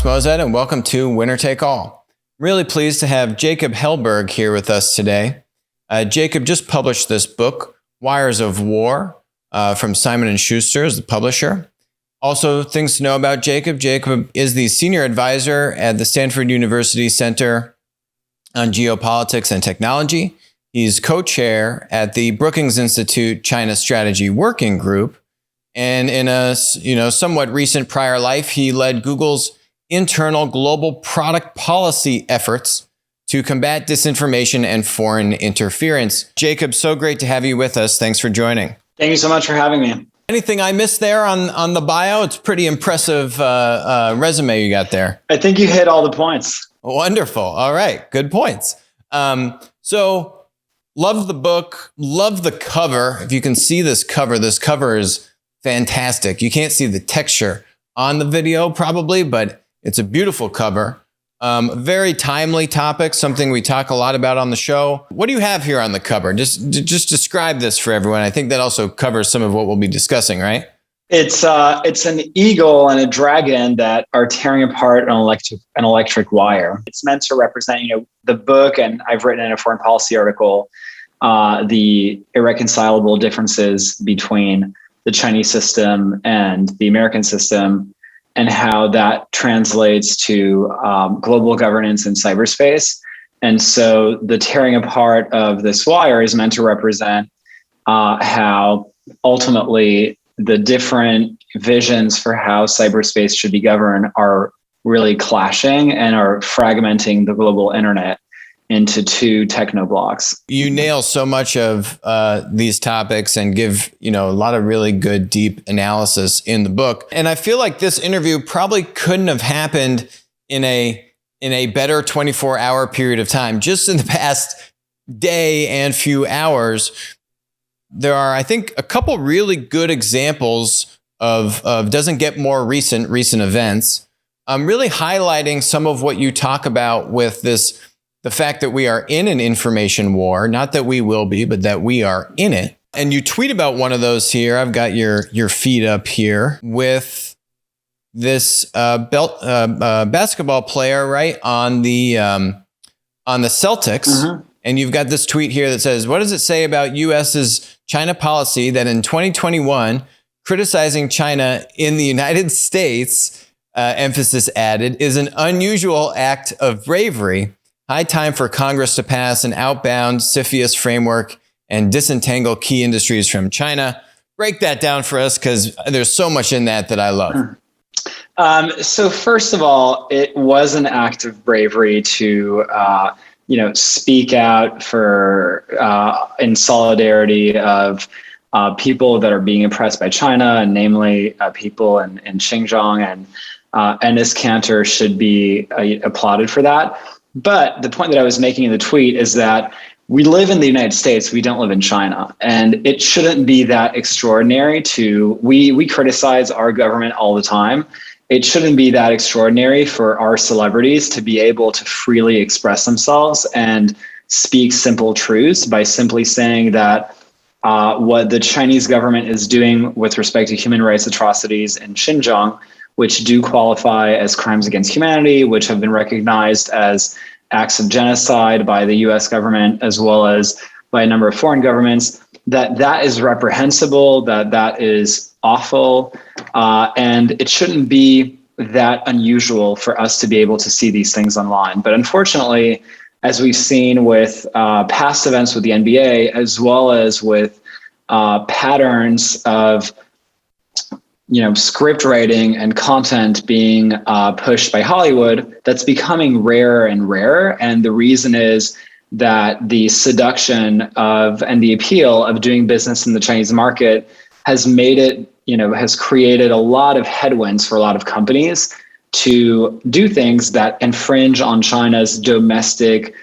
Alex Moazed, and welcome to Winner Take All. Really pleased to have Jacob Helberg here with us today. Jacob just published this book, Wires of War, from Simon & Schuster as the publisher. Also, things to know about Jacob. Jacob is the senior advisor at the Stanford University Center on Geopolitics and Technology. He's co-chair at the Brookings Institute China Strategy Working Group. And in a somewhat recent prior life, he led Google's internal global product policy efforts to combat disinformation and foreign interference. Jacob, so great to have you with us. Thanks for joining. Thank you so much for having me. Anything I missed there on the bio? It's a pretty impressive resume you got there. I think you hit all the points. Wonderful. All right. Good points. So love the book, love the cover. If you can see this cover is fantastic. You can't see the texture on the video probably, but it's a beautiful cover. Very timely topic, something we talk a lot about on the show. What do you have here on the cover? Just describe this for everyone. I think that also covers some of what we'll be discussing, right? It's an eagle and a dragon that are tearing apart an electric wire. It's meant to represent, the book, and I've written in a foreign policy article, the irreconcilable differences between the Chinese system and the American system, and how that translates to global governance in cyberspace. And so the tearing apart of this wire is meant to represent how ultimately the different visions for how cyberspace should be governed are really clashing and are fragmenting the global internet into two techno blocks. You nail so much of these topics and give, a lot of really good, deep analysis in the book. And I feel like this interview probably couldn't have happened in a better 24-hour period of time. Just in the past day and few hours, there are, I think, a couple really good examples of doesn't get more recent events. Really highlighting some of what you talk about with the fact that we are in an information war, not that we will be, but that we are in it. And you tweet about one of those here. I've got your feed up here with this basketball player, right, on the Celtics. Mm-hmm. And you've got this tweet here that says, what does it say about U.S.'s China policy that in 2021, criticizing China in the United States, emphasis added, is an unusual act of bravery? High time for Congress to pass an outbound CFIUS framework and disentangle key industries from China. Break that down for us, because there's so much in that I love. So first of all, it was an act of bravery to, speak out for in solidarity of people that are being oppressed by China, and namely people in Xinjiang, and Enes Kanter should be applauded for that. But the point that I was making in the tweet is that we live in the United States, we don't live in China. And it shouldn't be that extraordinary we criticize our government all the time. It shouldn't be that extraordinary for our celebrities to be able to freely express themselves and speak simple truths by simply saying that what the Chinese government is doing with respect to human rights atrocities in Xinjiang, which do qualify as crimes against humanity, which have been recognized as acts of genocide by the US government, as well as by a number of foreign governments, that is reprehensible, that is awful, and it shouldn't be that unusual for us to be able to see these things online. But unfortunately, as we've seen with past events with the NBA, as well as with patterns of script writing and content being pushed by Hollywood, that's becoming rarer and rarer. And the reason is that the seduction of and the appeal of doing business in the Chinese market has made it, has created a lot of headwinds for a lot of companies to do things that infringe on China's domestic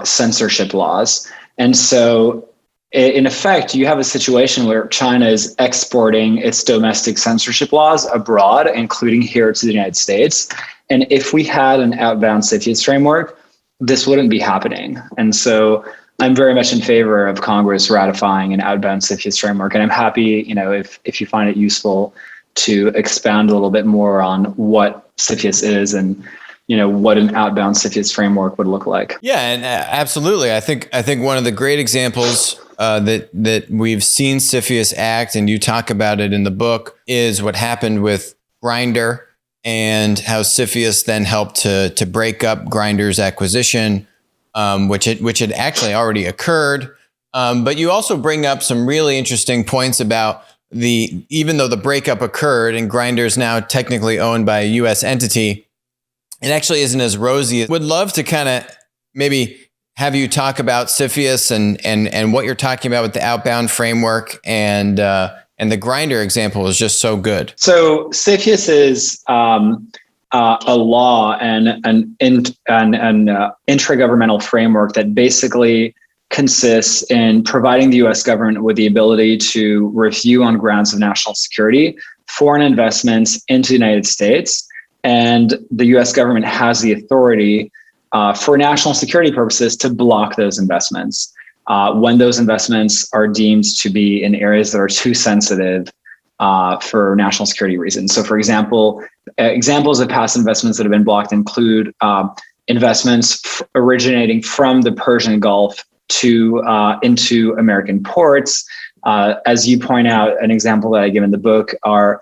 censorship laws. And so in effect, you have a situation where China is exporting its domestic censorship laws abroad, including here to the United States. And if we had an outbound CFIUS framework, this wouldn't be happening. And so I'm very much in favor of Congress ratifying an outbound CFIUS framework. And I'm happy, if you find it useful, to expand a little bit more on what CFIUS is and what an outbound CFIUS framework would look like. Yeah, and absolutely. I think one of the great examples that we've seen CFIUS act, and you talk about it in the book, is what happened with Grindr and how CFIUS then helped to break up Grindr's acquisition, which had actually already occurred. But you also bring up some really interesting points about even though the breakup occurred and Grindr is now technically owned by a U.S. entity, it actually isn't as rosy. Would love to kind of maybe have you talk about CFIUS and what you're talking about with the outbound framework, and the Grindr example is just so good. So CFIUS is a law and an intragovernmental framework that basically consists in providing the U.S. government with the ability to review on grounds of national security foreign investments into the United States. And the U.S. government has the authority for national security purposes to block those investments when those investments are deemed to be in areas that are too sensitive for national security reasons. So, for example, examples of past investments that have been blocked include investments originating from the Persian Gulf into American ports. As you point out, an example that I give in the book are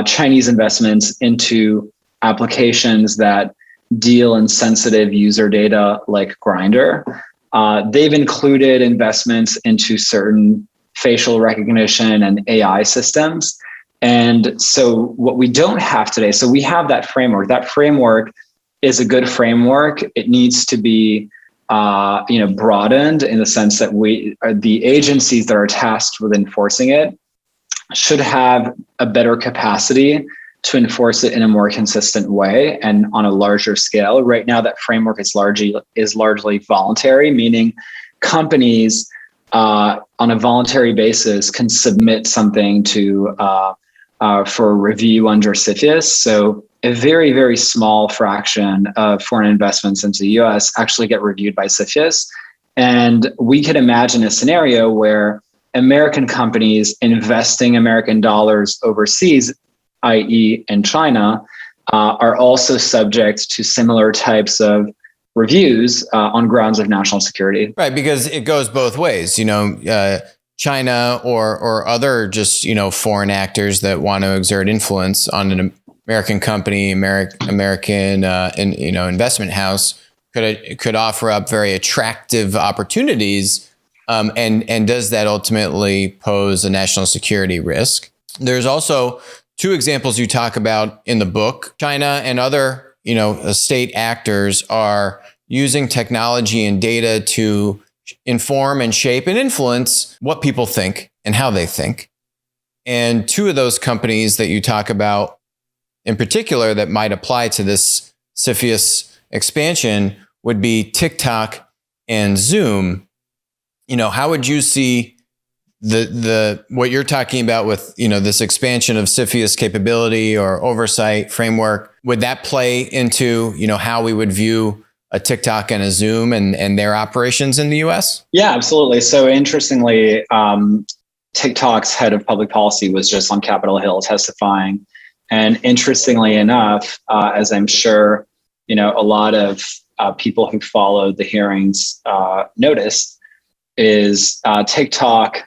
Chinese investments into applications that deal in sensitive user data like Grindr. They've included investments into certain facial recognition and AI systems. And so what we don't have today, so we have that framework. That framework is a good framework. It needs to be broadened in the sense that the agencies that are tasked with enforcing it should have a better capacity to enforce it in a more consistent way and on a larger scale. Right now, that framework is largely voluntary, meaning companies on a voluntary basis can submit something for review under CFIUS. So a very, very small fraction of foreign investments into the US actually get reviewed by CFIUS. And we could imagine a scenario where American companies investing American dollars overseas, i.e. in China, are also subject to similar types of reviews on grounds of national security. Right, because it goes both ways. China or other just foreign actors that want to exert influence on an American company, American investment house could offer up very attractive opportunities, and does that ultimately pose a national security risk? There's also two examples you talk about in the book. China and other state actors are using technology and data to inform and shape and influence what people think and how they think. And two of those companies that you talk about in particular that might apply to this CFIUS expansion would be TikTok and Zoom. How would you see the what you're talking about with this expansion of CFIUS capability or oversight framework? Would that play into how we would view a TikTok and a Zoom and their operations in the US? Yeah, absolutely. So interestingly, TikTok's head of public policy was just on Capitol Hill testifying. And interestingly enough, as I'm sure a lot of people who followed the hearings noticed, is TikTok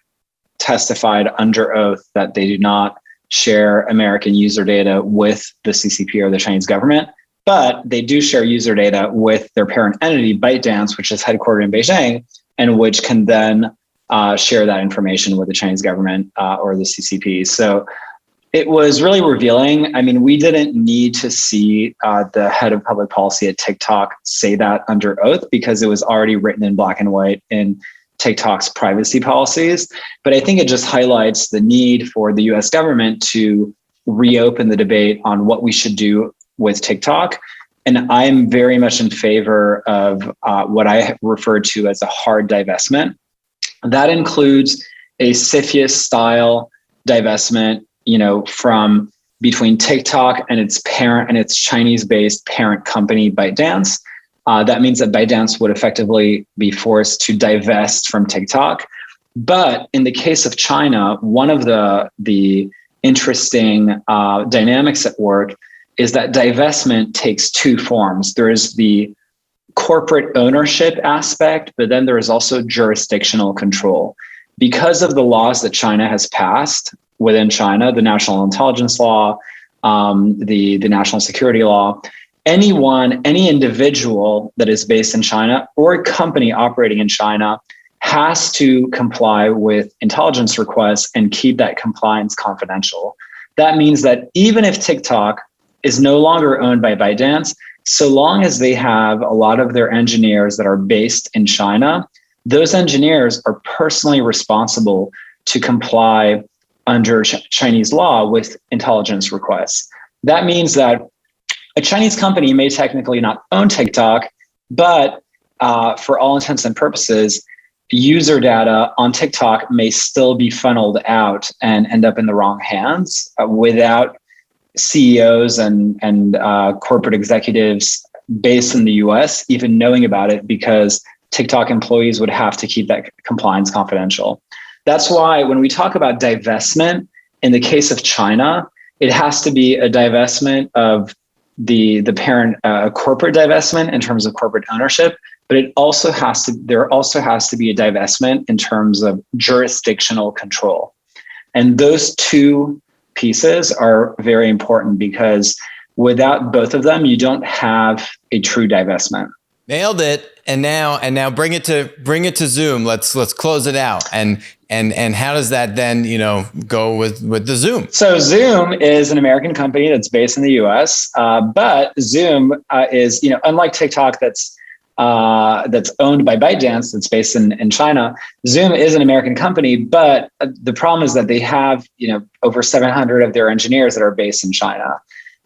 testified under oath that they do not share American user data with the CCP or the Chinese government, but they do share user data with their parent entity, ByteDance, which is headquartered in Beijing, and which can then share that information with the Chinese government or the CCP. So it was really revealing. I mean, we didn't need to see the head of public policy at TikTok say that under oath because it was already written in black and white in TikTok's privacy policies. But I think it just highlights the need for the US government to reopen the debate on what we should do with TikTok. And I'm very much in favor of what I refer to as a hard divestment. That includes a CFIUS style divestment, from between TikTok and its parent and its Chinese-based parent company, ByteDance. That means that ByteDance would effectively be forced to divest from TikTok. But in the case of China, one of the interesting dynamics at work is that divestment takes two forms. There is the corporate ownership aspect, but then there is also jurisdictional control. Because of the laws that China has passed within China, the national intelligence law, the national security law, any individual that is based in China or a company operating in China has to comply with intelligence requests and keep that compliance confidential. That means that even if TikTok is no longer owned by ByteDance, so long as they have a lot of their engineers that are based in China, those engineers are personally responsible to comply under Chinese law with intelligence requests. That means that a Chinese company may technically not own TikTok, but for all intents and purposes, user data on TikTok may still be funneled out and end up in the wrong hands without CEOs and corporate executives based in the US even knowing about it, because TikTok employees would have to keep that compliance confidential. That's why when we talk about divestment, in the case of China, it has to be a divestment of the parent corporate divestment in terms of corporate ownership, but there also has to be a divestment in terms of jurisdictional control. And those two pieces are very important, because without both of them, you don't have a true divestment. Nailed it. And now bring it to Zoom. Let's close it out. And how does that then, go with the Zoom? So Zoom is an American company that's based in the US, but Zoom is, unlike TikTok that's owned by ByteDance, that's based in China. Zoom is an American company, but the problem is that they have, over 700 of their engineers that are based in China.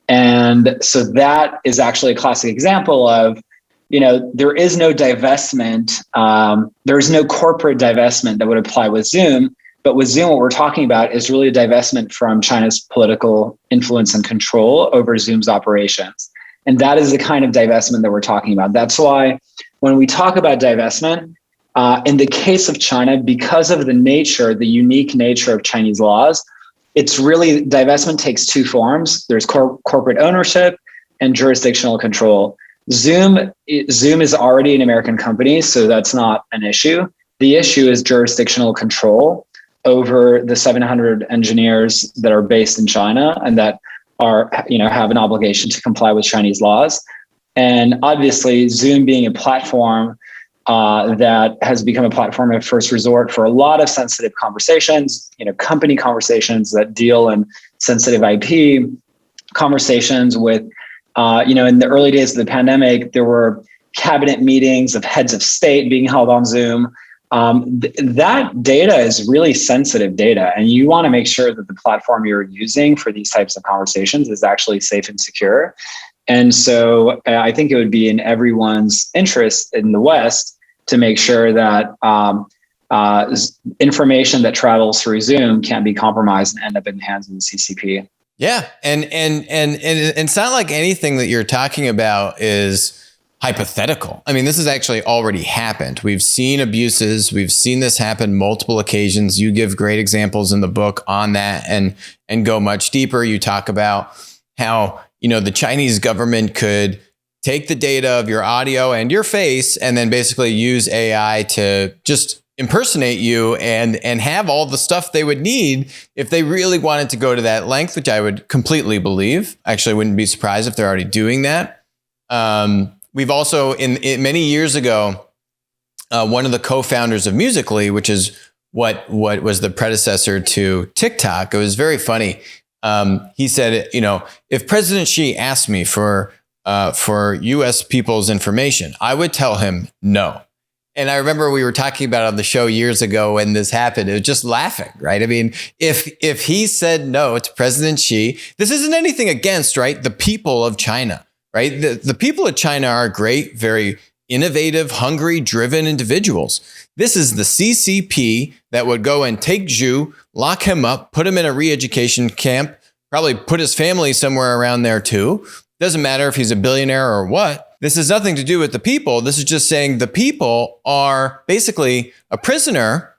And so that is actually a classic example of, there is no divestment. There is no corporate divestment that would apply with Zoom. But with Zoom, what we're talking about is really a divestment from China's political influence and control over Zoom's operations. And that is the kind of divestment that we're talking about. That's why when we talk about divestment, in the case of China, because of the unique nature of Chinese laws, it's really, divestment takes two forms. There's corporate ownership and jurisdictional control. Zoom is already an American company, so that's not an issue. The issue is jurisdictional control over the 700 engineers that are based in China and that have an obligation to comply with Chinese laws. And obviously, Zoom being a platform that has become a platform of first resort for a lot of sensitive conversations, company conversations that deal in sensitive IP, conversations with, in the early days of the pandemic, there were cabinet meetings of heads of state being held on Zoom. That data is really sensitive data, and you want to make sure that the platform you're using for these types of conversations is actually safe and secure. And so I think it would be in everyone's interest in the West to make sure that information that travels through Zoom can't be compromised and end up in the hands of the CCP. Yeah, and it's not like anything that you're talking about is hypothetical. I mean, this has actually already happened. We've seen abuses. We've seen this happen multiple occasions. You give great examples in the book on that and go much deeper. You talk about how, the Chinese government could take the data of your audio and your face and then basically use AI to just impersonate you and have all the stuff they would need if they really wanted to go to that length, which I would completely believe. Actually, I wouldn't be surprised if they're already doing that. We've also, in many years ago, one of the co-founders of Musical.ly, which is what was the predecessor to TikTok, it was very funny. He said, if President Xi asked me for U.S. people's information, I would tell him no. And I remember we were talking about it on the show years ago when this happened. It was just laughing, right? I mean, if he said no to President Xi, this isn't anything against, right, the people of China, right? The people of China are great, very innovative, hungry, driven individuals. This is the CCP that would go and take Zhu, lock him up, put him in a re-education camp, probably put his family somewhere around there too. Doesn't matter if he's a billionaire or what. This has nothing to do with the people. This is just saying the people are basically a prisoner.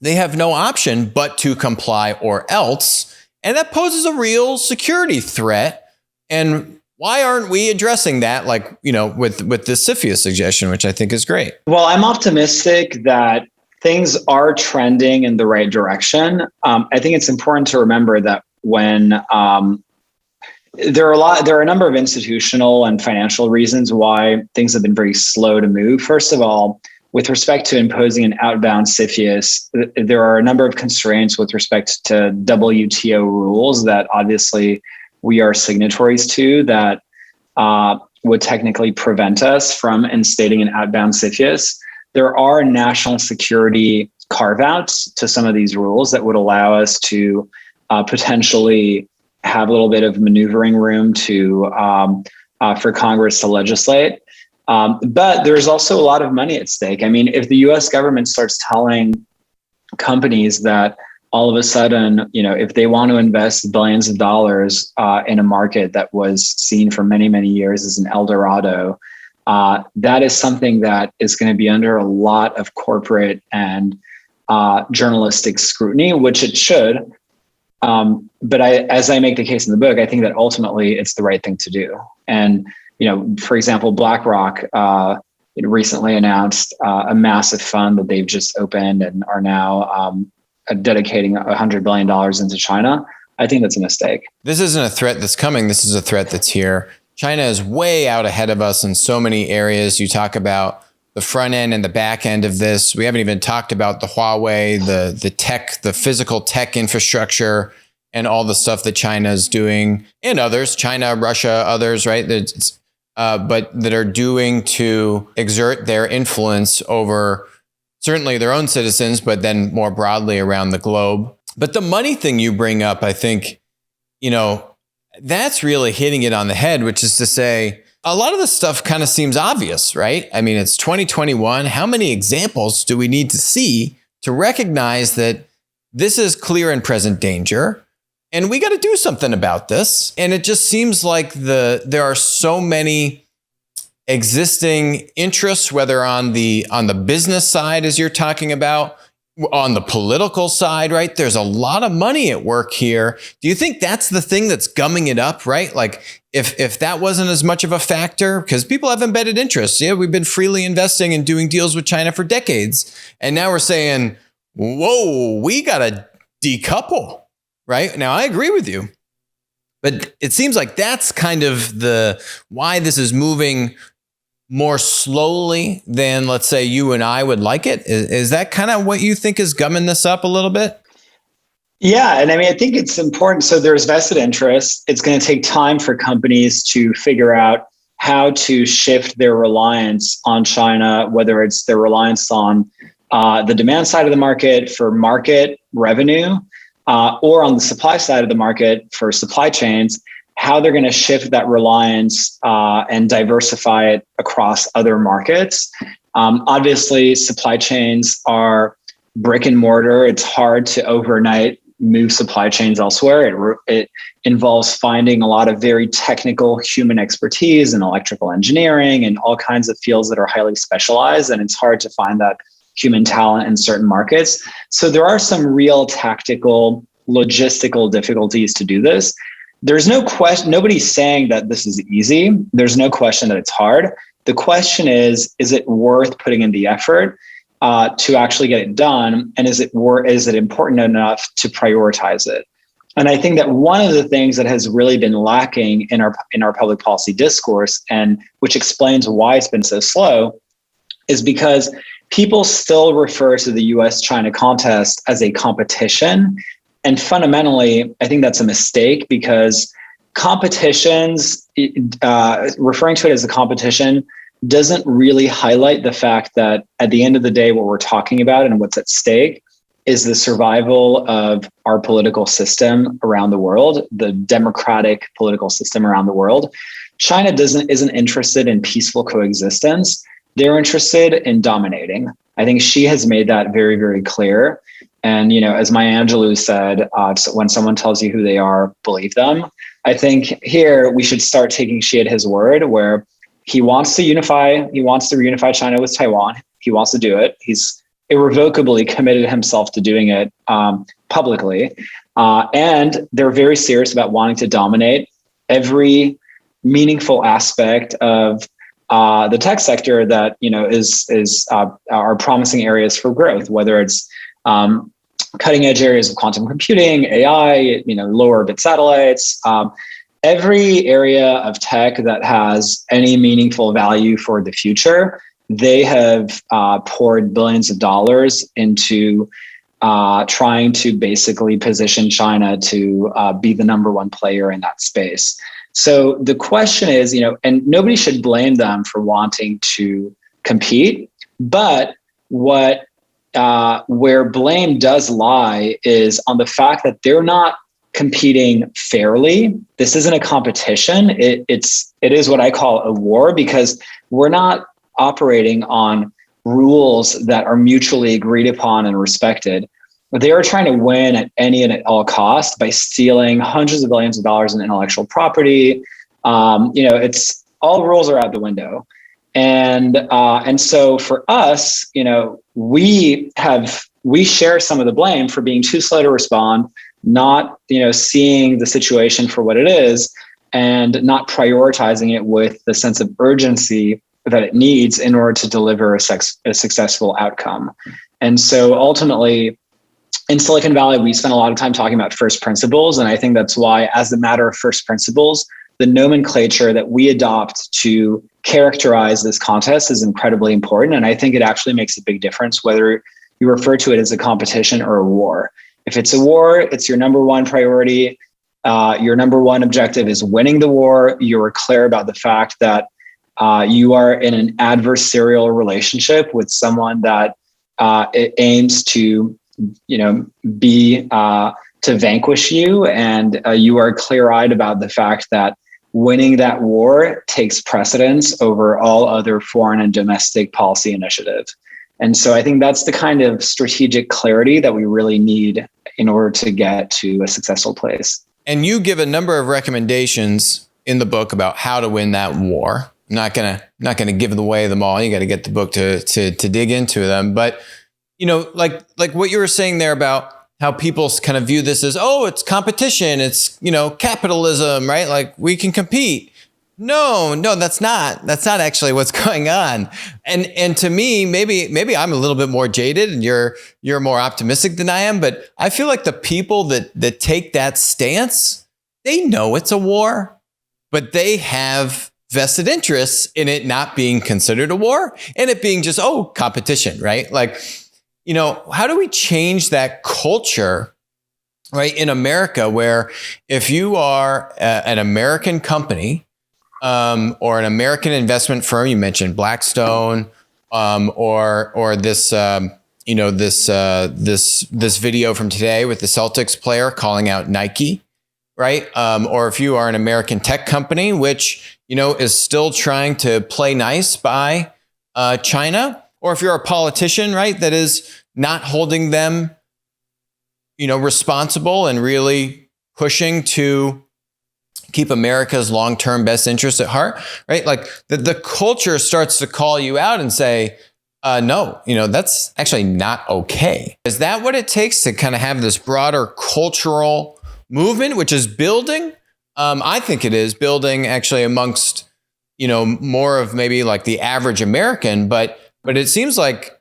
They have no option but to comply or else. And that poses a real security threat. And why aren't we addressing that, like, with the CFIUS suggestion, which I think is great? Well, I'm optimistic that things are trending in the right direction. I think it's important to remember that when there are a number of institutional and financial reasons why things have been very slow to move. First of all, with respect to imposing an outbound CFIUS, there are a number of constraints with respect to WTO rules that obviously we are signatories to that would technically prevent us from instating an outbound CFIUS. There are national security carve-outs to some of these rules that would allow us to potentially have a little bit of maneuvering room for Congress to legislate. But there's also a lot of money at stake. I mean, if the US government starts telling companies that all of a sudden, if they want to invest billions of dollars in a market that was seen for many, many years as an El Dorado, that is something that is going to be under a lot of corporate and journalistic scrutiny, which it should. But as I make the case in the book, I think that ultimately it's the right thing to do. And for example, BlackRock recently announced a massive fund that they've just opened and are now dedicating $100 billion into China. I think that's a mistake. This isn't a threat that's coming. This is a threat that's here. China is way out ahead of us in so many areas. You talk about the front end and the back end of this. We haven't even talked about the Huawei, the tech, the physical tech infrastructure, and all the stuff that China is doing, and others, China, Russia, others, right? But that are doing to exert their influence over certainly their own citizens, but then more broadly around the globe. But the money thing you bring up, I think, that's really hitting it on the head, which is to say, a lot of this stuff kind of seems obvious, right? I mean, it's 2021. How many examples do we need to see to recognize that this is clear and present danger? And we got to do something about this. And it just seems like there are so many existing interests, whether on the business side, as you're talking about, on the political side, right? There's a lot of money at work here. Do you think that's the thing that's gumming it up, right? Like if that wasn't as much of a factor, because people have embedded interests. Yeah, we've been freely investing and doing deals with China for decades. And now we're saying, whoa, we got to decouple. Right? Now, I agree with you, but it seems like that's kind of why this is moving more slowly than, let's say, you and I would like it. Is that kind of what you think is gumming this up a little bit? Yeah. And I mean, I think it's important. So there's vested interest. It's going to take time for companies to figure out how to shift their reliance on China, whether it's their reliance on the demand side of the market for market revenue, or on the supply side of the market for supply chains, how they're going to shift that reliance and diversify it across other markets. Obviously, supply chains are brick and mortar. It's hard to overnight move supply chains elsewhere. It involves finding a lot of very technical human expertise in electrical engineering and all kinds of fields that are highly specialized. And it's hard to find that human talent in certain markets. So there are some real tactical, logistical difficulties to do this. There's no question, nobody's saying that this is easy. There's no question that it's hard. The question is it worth putting in the effort to actually get it done? And is it important enough to prioritize it? And I think that one of the things that has really been lacking in our public policy discourse, and which explains why it's been so slow, is because people still refer to the US-China contest as a competition. And fundamentally, I think that's a mistake, because competitions, referring to it as a competition, doesn't really highlight the fact that at the end of the day, what we're talking about and what's at stake is the survival of our political system around the world, the democratic political system around the world. China isn't interested in peaceful coexistence. They're interested in dominating. I think she has made that very, very clear. And, as Maya Angelou said, when someone tells you who they are, believe them. I think here we should start taking Xi at his word, where he wants to reunify China with Taiwan. He wants to do it. He's irrevocably committed himself to doing it publicly. And they're very serious about wanting to dominate every meaningful aspect of the tech sector that are promising areas for growth, whether it's cutting edge areas of quantum computing, AI, low orbit satellites, every area of tech that has any meaningful value for the future. They have poured billions of dollars into trying to basically position China to be the number one player in that space. So the question is, and nobody should blame them for wanting to compete, but where blame does lie is on the fact that they're not competing fairly. This isn't a competition. It is what I call a war, because we're not operating on rules that are mutually agreed upon and respected. They are trying to win at any and at all costs by stealing hundreds of billions of dollars in intellectual property. It's all rules are out the window. And so for us, we share some of the blame for being too slow to respond, not, seeing the situation for what it is, and not prioritizing it with the sense of urgency that it needs in order to deliver a successful outcome. And so ultimately, in Silicon Valley, we spend a lot of time talking about first principles. And I think that's why, as a matter of first principles, the nomenclature that we adopt to characterize this contest is incredibly important. And I think it actually makes a big difference whether you refer to it as a competition or a war. If it's a war, it's your number one priority. Your number one objective is winning the war. You're clear about the fact that you are in an adversarial relationship with someone that it aims to to vanquish you, and you are clear-eyed about the fact that winning that war takes precedence over all other foreign and domestic policy initiatives. And so I think that's the kind of strategic clarity that we really need in order to get to a successful place. And you give a number of recommendations in the book about how to win that war. I'm not gonna give away them all. You got to get the book to dig into them, but like what you were saying there about how people kind of view this as, oh, it's competition, it's, capitalism, right? Like we can compete. No, that's not actually what's going on. And to me, maybe I'm a little bit more jaded and you're more optimistic than I am, but I feel like the people that take that stance, they know it's a war, but they have vested interests in it not being considered a war and it being just, competition, right? Like, how do we change that culture, right, in America, where if you are an American company or an American investment firm, you mentioned Blackstone, or this this video from today with the Celtics player calling out Nike, right? Or if you are an American tech company, which is still trying to play nice by China. Or if you're a politician, right, that is not holding them, responsible and really pushing to keep America's long-term best interests at heart, right? Like the culture starts to call you out and say, no, that's actually not okay. Is that what it takes to kind of have this broader cultural movement, which is building? I think it is building actually amongst, more of maybe like the average American, but it seems like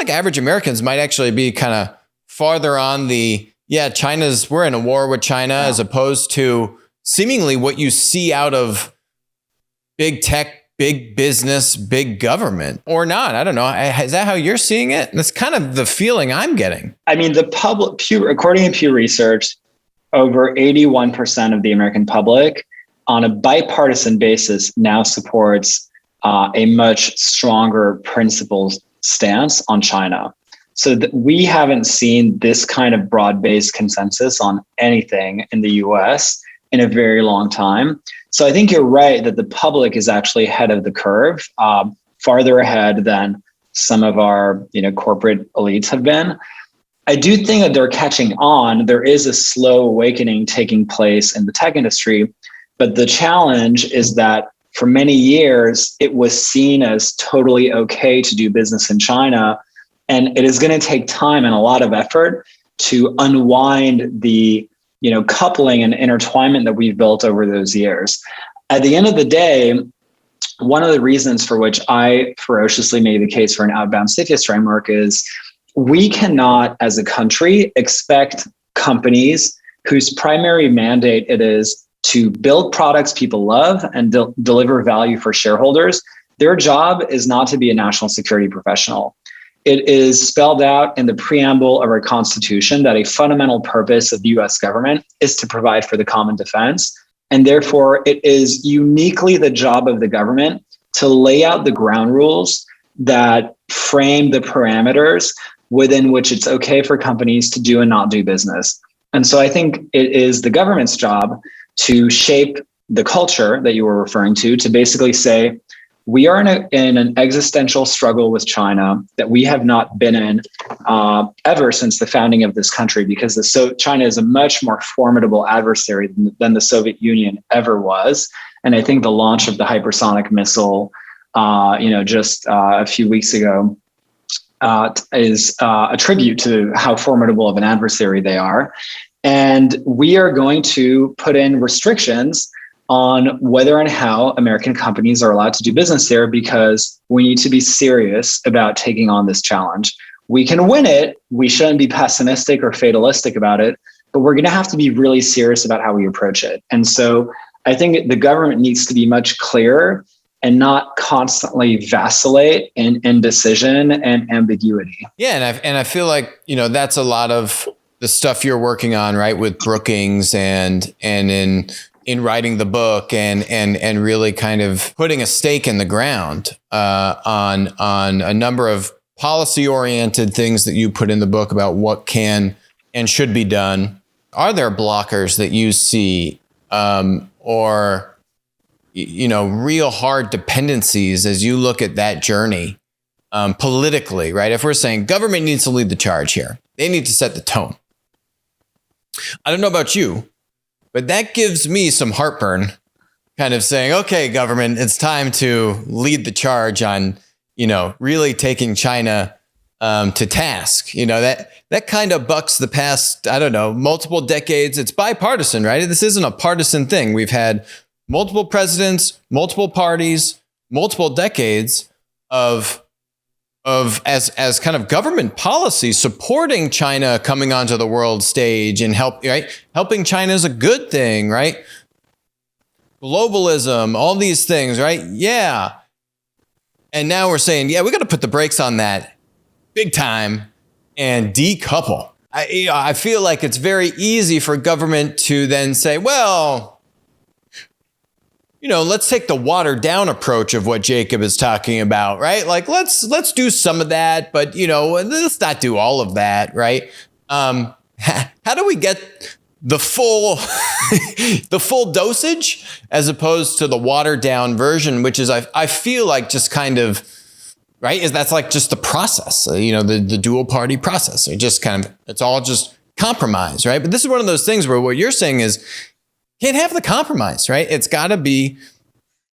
average Americans might actually be kind of farther on we're in a war with China, as opposed to seemingly what you see out of big tech, big business, big government, or not. I don't know. Is that how you're seeing it? That's kind of the feeling I'm getting. I mean, according to Pew Research, over 81% of the American public on a bipartisan basis now supports a much stronger principled stance on China. So we haven't seen this kind of broad-based consensus on anything in the US in a very long time. So I think you're right that the public is actually ahead of the curve, farther ahead than some of our corporate elites have been. I do think that they're catching on. There is a slow awakening taking place in the tech industry, but the challenge is that for many years, it was seen as totally okay to do business in China And it is going to take time and a lot of effort to unwind the, coupling and intertwinement that we've built over those years. At the end of the day, one of the reasons for which I ferociously made the case for an outbound CFIUS framework is we cannot, as a country, expect companies whose primary mandate it is to build products people love and deliver value for shareholders. Their job is not to be a national security professional. It is spelled out in the preamble of our Constitution that a fundamental purpose of the US government is to provide for the common defense. And therefore, it is uniquely the job of the government to lay out the ground rules that frame the parameters within which it's okay for companies to do and not do business. And so I think it is the government's job to shape the culture that you were referring to basically say, we are in an existential struggle with China that we have not been in ever since the founding of this country, because China is a much more formidable adversary than the Soviet Union ever was. And I think the launch of the hypersonic missile, just a few weeks ago, is a tribute to how formidable of an adversary they are. And we are going to put in restrictions on whether and how American companies are allowed to do business there, because we need to be serious about taking on this challenge. We can win it. We shouldn't be pessimistic or fatalistic about it, but we're going to have to be really serious about how we approach it. And so I think the government needs to be much clearer and not constantly vacillate in indecision and ambiguity. Yeah, and I feel like, that's a lot of the stuff you're working on, right, with Brookings and in writing the book and really kind of putting a stake in the ground on a number of policy-oriented things that you put in the book about what can and should be done. Are there blockers that you see or real hard dependencies as you look at that journey politically, right? If we're saying government needs to lead the charge here, they need to set the tone. I don't know about you, but that gives me some heartburn, kind of saying, okay, government, it's time to lead the charge on, really taking China to task. That kind of bucks the past, multiple decades. It's bipartisan, right? This isn't a partisan thing. We've had multiple presidents, multiple parties, multiple decades of as kind of government policy supporting China coming onto the world stage and helping China is a good thing, right? Globalism, all these things, right? Yeah. And now we're saying, yeah, we got to put the brakes on that big time and decouple. I feel like it's very easy for government to then say, well, let's take the watered down approach of what Jacob is talking about, right? Like, let's do some of that, but, let's not do all of that, right? How do we get the full, the full dosage as opposed to the watered down version, which is, I feel like just kind of, right? That's like just the process, the dual party process. It's all just compromise, right? But this is one of those things where what you're saying is, can't have the compromise, right? It's got to be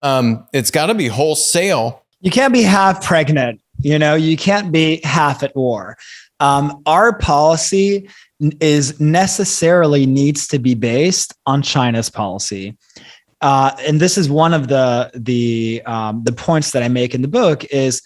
wholesale. You can't be half pregnant. You can't be half at war. Our policy necessarily needs to be based on China's policy, and this is one of the points that I make in the book. Is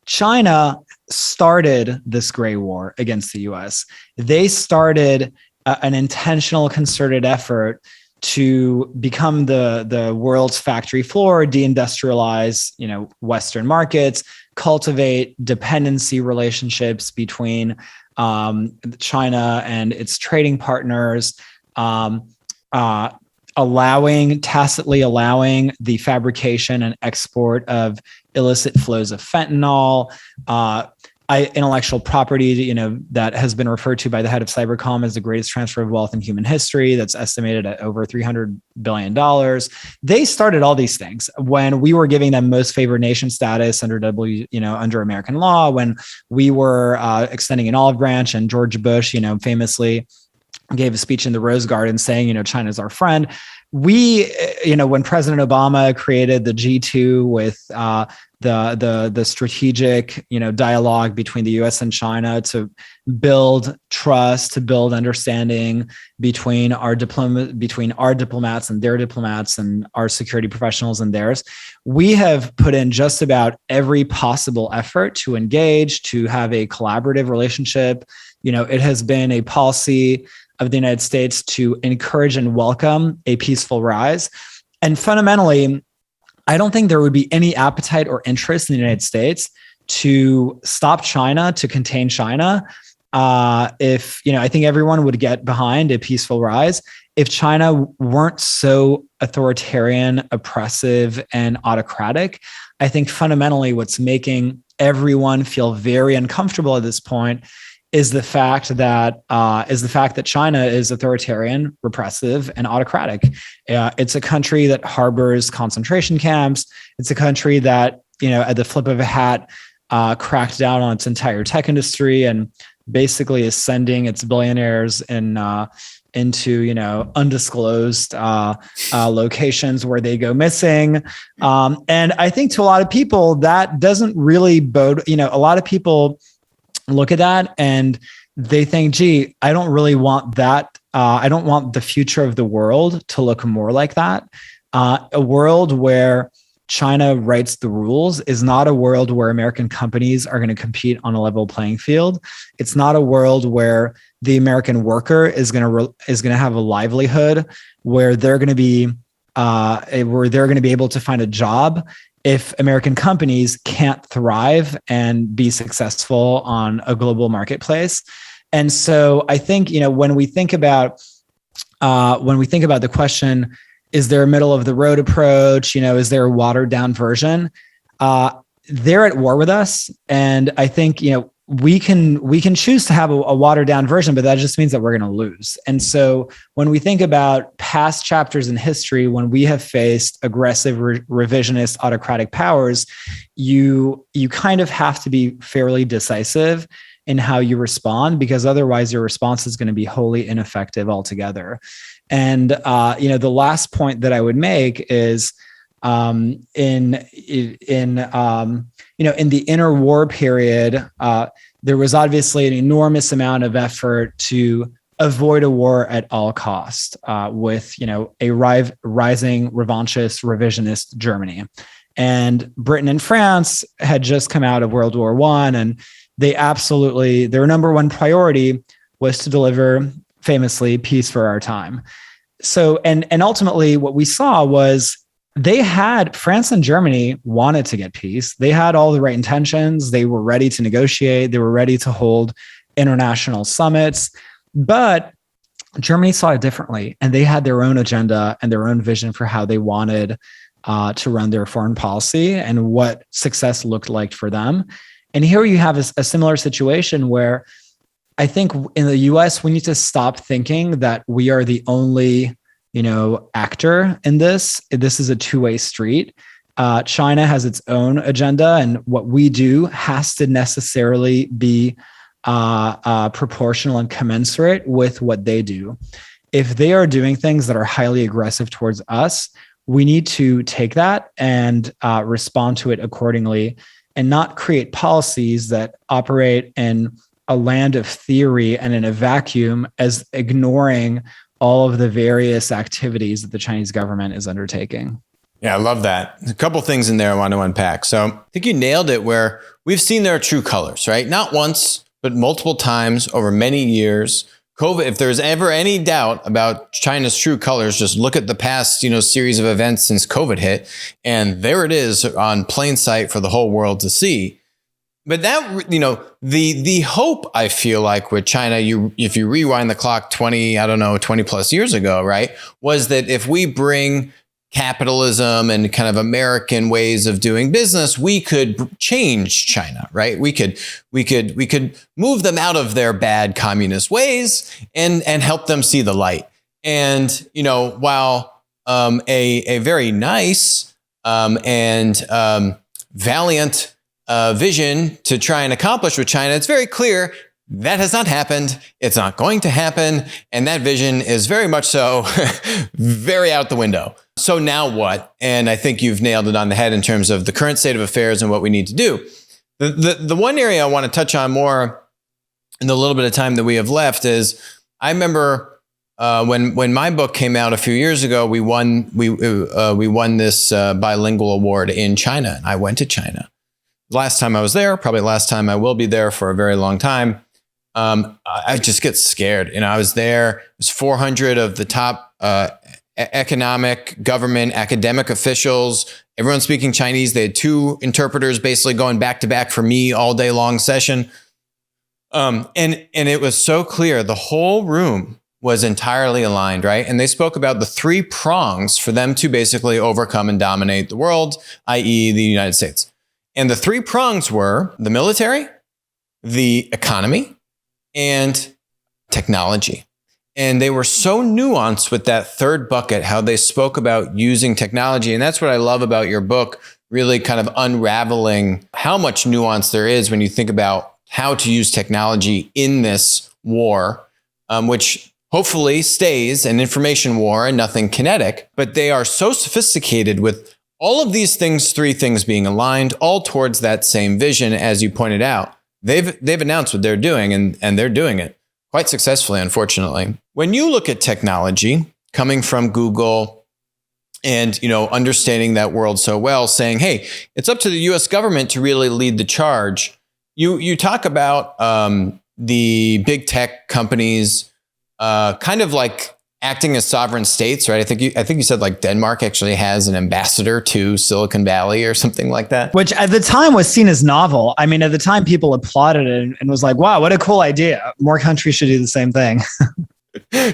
China started this gray war against the U.S. They started an intentional, concerted effort to become the world's factory floor, deindustrialize, Western markets, cultivate dependency relationships between China and its trading partners, tacitly allowing the fabrication and export of illicit flows of fentanyl, intellectual property, that has been referred to by the head of Cybercom as the greatest transfer of wealth in human history. That's estimated at over $300 billion. They started all these things when we were giving them most favored nation status under under American law, when we were extending an olive branch, and George Bush, famously gave a speech in the Rose Garden saying, China's our friend. when President Obama created the G2 with the strategic, dialogue between the U.S. and China to build trust, to build understanding between our diplomats and their diplomats, and our security professionals and theirs. We have put in just about every possible effort to engage, to have a collaborative relationship. It has been a policy of the United States to encourage and welcome a peaceful rise. And fundamentally, I don't think there would be any appetite or interest in the United States to stop China, to contain China. If, I think everyone would get behind a peaceful rise if China weren't so authoritarian, oppressive, and autocratic. I think fundamentally what's making everyone feel very uncomfortable at this point is the fact that China is authoritarian, repressive, and autocratic. It's a country that harbors concentration camps. It's a country that, at the flip of a hat, cracked down on its entire tech industry and basically is sending its billionaires into undisclosed locations where they go missing. And I think to a lot of people that doesn't really bode. A lot of people look at that and they think, gee, I don't really want that. I don't want the future of the world to look more like that. A world where China writes the rules is not a world where American companies are going to compete on a level playing field. It's not a world where the American worker is going to have a livelihood, where they're going to be able to find a job if American companies can't thrive and be successful on a global marketplace. And so I think, when we think about the question, is there a middle of the road approach? Is there a watered down version? They're at war with us. And I think, we can choose to have a watered down version, but that just means that we're going to lose. And so when we think about past chapters in history, when we have faced aggressive revisionist autocratic powers, you kind of have to be fairly decisive in how you respond, because otherwise your response is going to be wholly ineffective altogether. And the last point that I would make is in the interwar period, there was obviously an enormous amount of effort to avoid a war at all costs, with a rising revanchist, revisionist Germany. And Britain and France had just come out of World War I, and their number one priority was to deliver, famously, peace for our time. So, and ultimately what we saw was France and Germany wanted to get peace. They had all the right intentions. They were ready to negotiate. They were ready to hold international summits, but Germany saw it differently, and they had their own agenda and their own vision for how they wanted to run their foreign policy and what success looked like for them. And here you have a similar situation where I think in the US, we need to stop thinking that we are the only, actor in this. This is a two-way street. China has its own agenda, and what we do has to necessarily be proportional and commensurate with what they do. If they are doing things that are highly aggressive towards us, we need to take that and respond to it accordingly, and not create policies that operate in a land of theory and in a vacuum, as ignoring all of the various activities that the Chinese government is undertaking. Yeah, I love that. There's a couple things in there I want to unpack. So I think you nailed it, where we've seen their true colors, right? Not once, but multiple times over many years. COVID, if there's ever any doubt about China's true colors, just look at the past, series of events since COVID hit, and there it is on plain sight for the whole world to see. But that, the hope, I feel like, with China, if you rewind the clock 20 plus years ago, right, was that if we bring capitalism and kind of American ways of doing business, we could change China, right? We could move them out of their bad communist ways and help them see the light. And, while a very nice and valiant vision to try and accomplish with China, it's very clear That has not happened. It's not going to happen. And that vision is very much so very out the window. So now what? And I think you've nailed it on the head in terms of the current state of affairs and what we need to do. The one area I want to touch on more in the little bit of time that we have left is I remember when my book came out a few years ago, we won this bilingual award in China. And I went to China. Last time I was there, probably last time I will be there for a very long time. I just get scared. I was there. It was 400 of the top economic, government, academic officials. Everyone speaking Chinese. They had 2 interpreters basically going back to back for me all day long session. And it was so clear. The whole room was entirely aligned, right? And they spoke about the 3 prongs for them to basically overcome and dominate the world, i.e. the United States. And the 3 prongs were the military, the economy, and technology. And they were so nuanced with that third bucket, how they spoke about using technology. And that's what I love about your book, really kind of unraveling how much nuance there is when you think about how to use technology in this war, which hopefully stays an information war and nothing kinetic. But they are so sophisticated with all of these things, 3 things being aligned, all towards that same vision, as you pointed out. They've announced what they're doing, and they're doing it quite successfully, unfortunately. When you look at technology coming from Google and, understanding that world so well, saying, hey, it's up to the US government to really lead the charge. You talk about the big tech companies kind of like acting as sovereign states, right? I think you said like Denmark actually has an ambassador to Silicon Valley or something like that. Which at the time was seen as novel. I mean, at the time people applauded it and was like, wow, what a cool idea. More countries should do the same thing.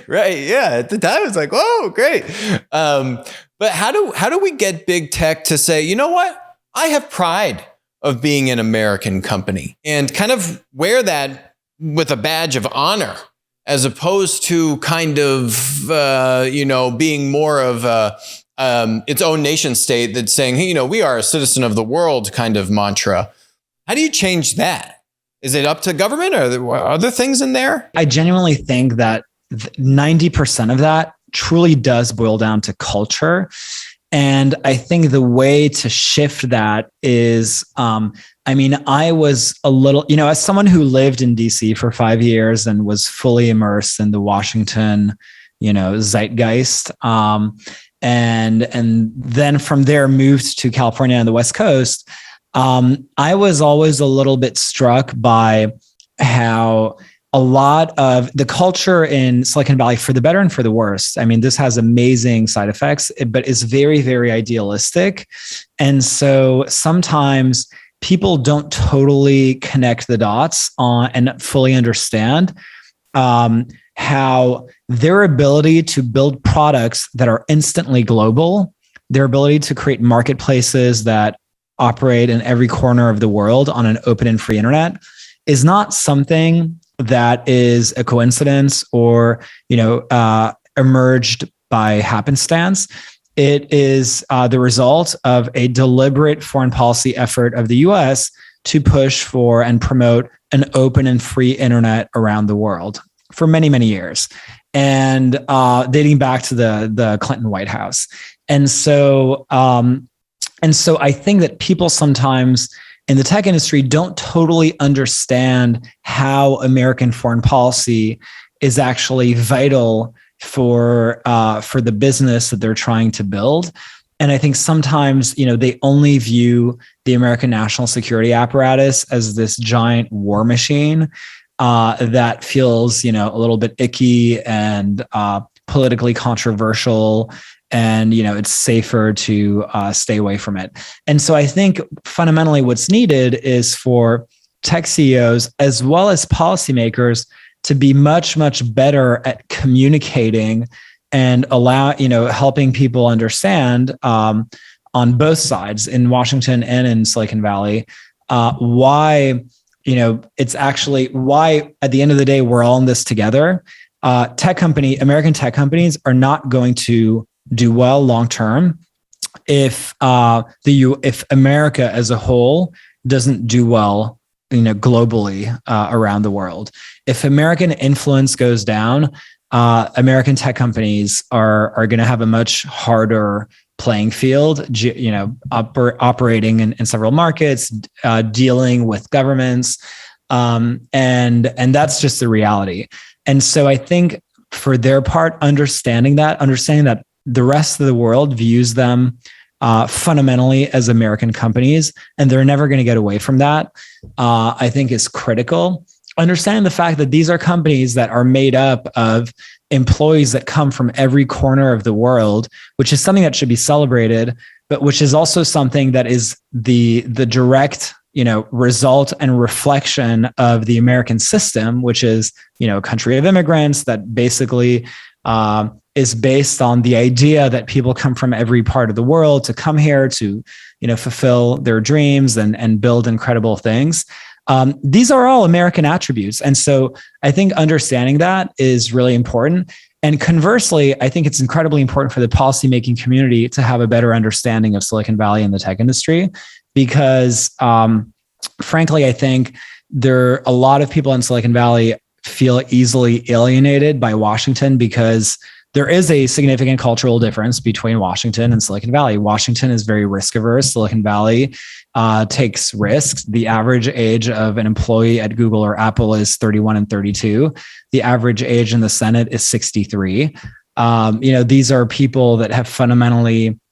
Right. Yeah. At the time it's like, whoa, great. But how do we get big tech to say, you know what? I have pride of being an American company and kind of wear that with a badge of honor, as opposed to kind of, being more of its own nation state that's saying, hey, we are a citizen of the world kind of mantra. How do you change that? Is it up to government, or are there other things in there? I genuinely think that 90% of that truly does boil down to culture. And I think the way to shift that is, I was a little, as someone who lived in DC for 5 years and was fully immersed in the Washington, zeitgeist, and then from there moved to California on the West Coast, I was always a little bit struck by how a lot of the culture in Silicon Valley, for the better and for the worse, this has amazing side effects, but is very, very idealistic. And so sometimes people don't totally connect the dots on and fully understand how their ability to build products that are instantly global, their ability to create marketplaces that operate in every corner of the world on an open and free internet is not something that is a coincidence or, emerged by happenstance. It is the result of a deliberate foreign policy effort of the US to push for and promote an open and free internet around the world for many, many years, and dating back to the Clinton White House. And so I think that people sometimes in the tech industry don't totally understand how American foreign policy is actually vital for the business that they're trying to build. And I think sometimes, they only view the American national security apparatus as this giant war machine that feels, a little bit icky and politically controversial. And, it's safer to stay away from it. And so I think fundamentally what's needed is for tech CEOs as well as policymakers to be much, much better at communicating and helping people understand on both sides in Washington and in Silicon Valley, why, it's actually why at the end of the day, we're all in this together. American tech companies are not going to do well long term if America as a whole doesn't do well, globally around the world. If American influence goes down, American tech companies are going to have a much harder playing field, operating in several markets, dealing with governments, and that's just the reality. And so I think for their part, understanding that the rest of the world views them fundamentally as American companies, and they're never going to get away from that, I think is critical. Understanding the fact that these are companies that are made up of employees that come from every corner of the world, which is something that should be celebrated, but which is also something that is the direct result and reflection of the American system, which is a country of immigrants that basically is based on the idea that people come from every part of the world to come here to fulfill their dreams and build incredible things. These are all American attributes. And so I think understanding that is really important. And conversely, I think it's incredibly important for the policymaking community to have a better understanding of Silicon Valley and the tech industry, because frankly, I think a lot of people in Silicon Valley feel easily alienated by Washington because there is a significant cultural difference between Washington and Silicon Valley. Washington is very risk averse. Silicon Valley takes risks. The average age of an employee at Google or Apple is 31 and 32. The average age in the Senate is 63. These are people that have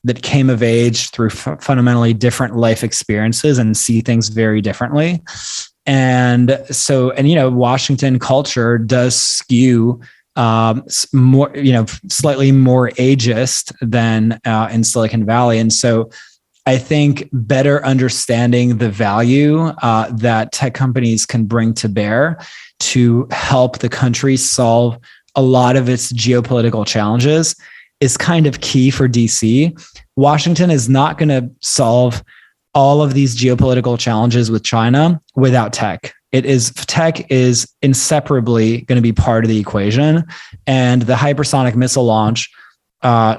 that came of age through fundamentally different life experiences and see things very differently. And so, Washington culture does skew more, slightly more ageist than in Silicon Valley. And so I think better understanding the value that tech companies can bring to bear to help the country solve a lot of its geopolitical challenges is kind of key for DC. Washington is not going to solve all of these geopolitical challenges with China without tech. Tech is inseparably going to be part of the equation, and the hypersonic missile launch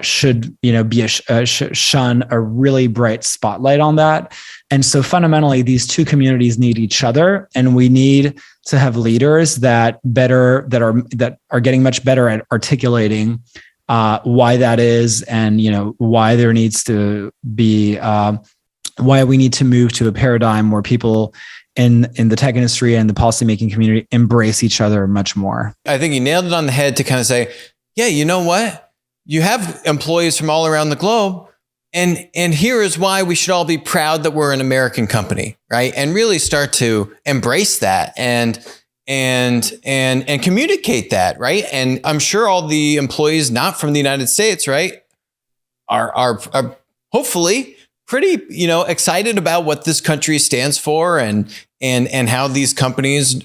should be shun a really bright spotlight on that. And so fundamentally, these two communities need each other, and we need to have leaders that are getting much better at articulating why that is, and why there needs to be why we need to move to a paradigm where people in the tech industry and the policymaking community embrace each other much more. I think you nailed it on the head to kind of say, yeah, you know what? You have employees from all around the globe. And here is why we should all be proud that we're an American company, right? And really start to embrace that and communicate that, right? And I'm sure all the employees not from the United States, right, are hopefully pretty, excited about what this country stands for and how these companies,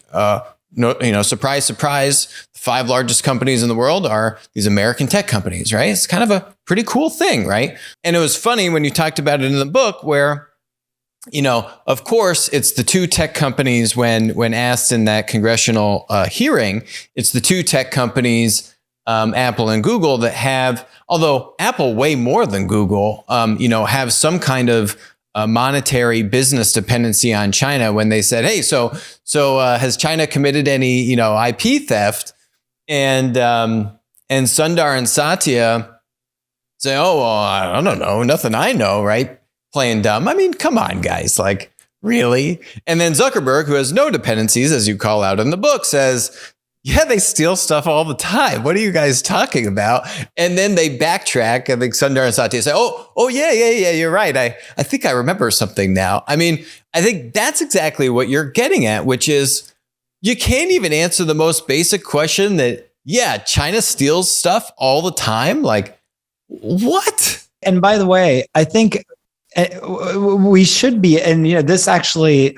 surprise, surprise, the 5 largest companies in the world are these American tech companies, right? It's kind of a pretty cool thing, right? And it was funny when you talked about it in the book where, of course, it's the 2 tech companies when asked in that congressional hearing, it's the 2 tech companies, Apple and Google, that have, although Apple way more than Google, have some kind of monetary business dependency on China when they said, hey, so has China committed any, IP theft? And Sundar and Satya say, oh, well, I don't know, nothing I know, right? Playing dumb. I mean, come on, guys, like, really? And then Zuckerberg, who has no dependencies, as you call out in the book, says, yeah, they steal stuff all the time. What are you guys talking about? And then they backtrack. I think Sundar and Satya say, oh, yeah, you're right. I think I remember something now. I mean, I think that's exactly what you're getting at, which is you can't even answer the most basic question that, yeah, China steals stuff all the time. Like, what? And by the way, I think we should be, and this actually,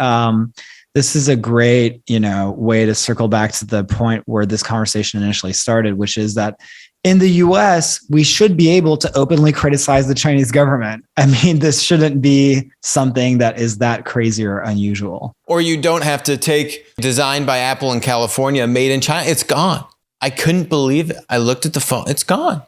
this is a great, way to circle back to the point where this conversation initially started, which is that in the US, we should be able to openly criticize the Chinese government. I mean, this shouldn't be something that is that crazy or unusual. Or you don't have to take designed by Apple in California, made in China. It's gone. I couldn't believe it. I looked at the phone. It's gone.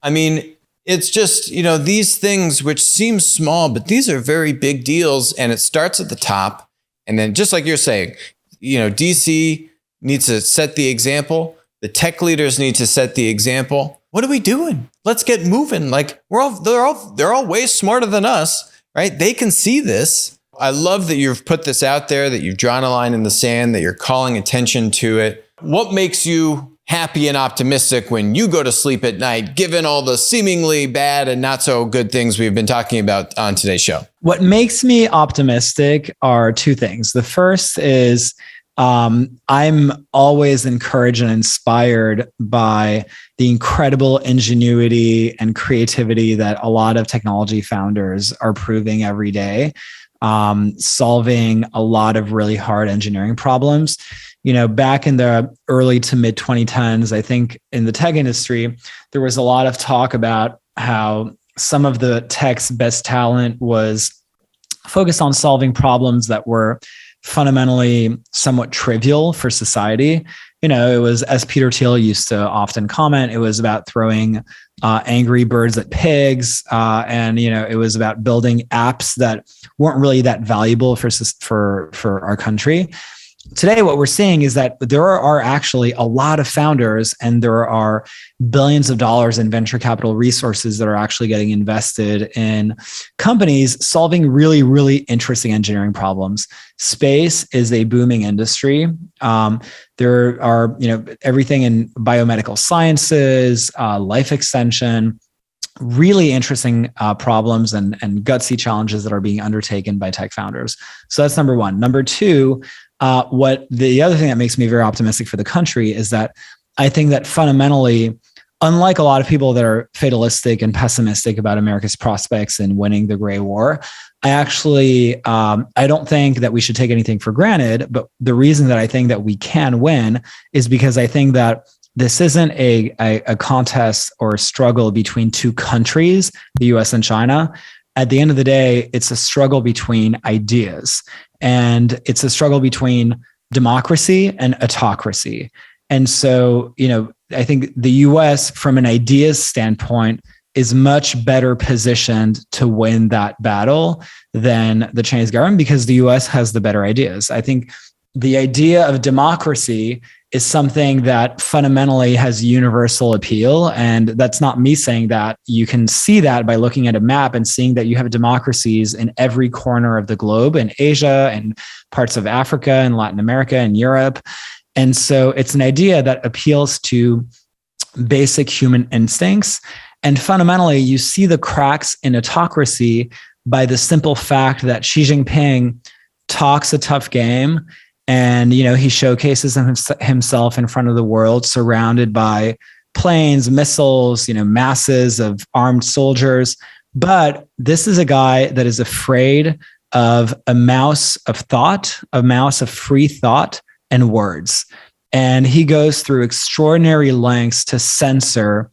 I mean, it's just, these things which seem small, but these are very big deals. And it starts at the top. And then just like you're saying, DC needs to set the example. The tech leaders need to set the example. What are we doing? Let's get moving. Like they're all way smarter than us, right? They can see this. I love that you've put this out there, that you've drawn a line in the sand, that you're calling attention to it. What makes you happy and optimistic when you go to sleep at night, given all the seemingly bad and not so good things we've been talking about on today's show? What makes me optimistic are two things. The first is I'm always encouraged and inspired by the incredible ingenuity and creativity that a lot of technology founders are proving every day, solving a lot of really hard engineering problems. Back in the early to mid 2010s, I think in the tech industry, there was a lot of talk about how some of the tech's best talent was focused on solving problems that were fundamentally somewhat trivial for society. It was, as Peter Thiel used to often comment, it was about throwing angry birds at pigs. And it was about building apps that weren't really that valuable for our country. Today, what we're seeing is that there are actually a lot of founders and there are billions of dollars in venture capital resources that are actually getting invested in companies solving really, really interesting engineering problems. Space is a booming industry. There are, everything in biomedical sciences, life extension, really interesting problems and gutsy challenges that are being undertaken by tech founders. So that's number one. Number two, what the other thing that makes me very optimistic for the country is that I think that fundamentally, unlike a lot of people that are fatalistic and pessimistic about America's prospects in winning the Gray War, I actually, I don't think that we should take anything for granted. But the reason that I think that we can win is because I think that this isn't a contest or a struggle between two countries, the US and China. At the end of the day, it's a struggle between ideas. And it's a struggle between democracy and autocracy. And so, I think the US, from an ideas standpoint, is much better positioned to win that battle than the Chinese government because the US has the better ideas. I think the idea of democracy is something that fundamentally has universal appeal. And that's not me saying that. You can see that by looking at a map and seeing that you have democracies in every corner of the globe, in Asia and parts of Africa and Latin America and Europe. And so it's an idea that appeals to basic human instincts. And fundamentally, you see the cracks in autocracy by the simple fact that Xi Jinping talks a tough game. And, he showcases himself in front of the world, surrounded by planes, missiles, masses of armed soldiers. But this is a guy that is afraid of a mouse of thought, a mouse of free thought and words. And he goes through extraordinary lengths to censor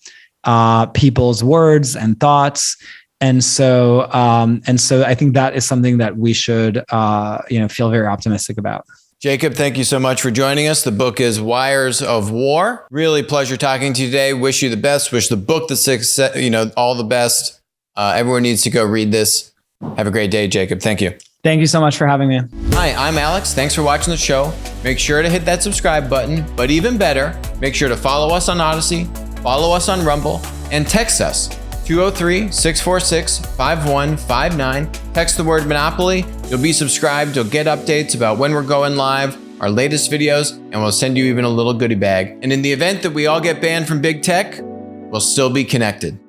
people's words and thoughts. And so I think that is something that we should, feel very optimistic about. Jacob, thank you so much for joining us. The book is Wires of War. Really pleasure talking to you today. Wish you the best. Wish the book the success, all the best. Everyone needs to go read this. Have a great day, Jacob. Thank you. Thank you so much for having me. Hi, I'm Alex. Thanks for watching the show. Make sure to hit that subscribe button, but even better, make sure to follow us on Odyssey, follow us on Rumble, and text us 203-646-5159. Text the word Monopoly. You'll be subscribed. You'll get updates about when we're going live, our latest videos, and we'll send you even a little goodie bag. And in the event that we all get banned from big tech, we'll still be connected.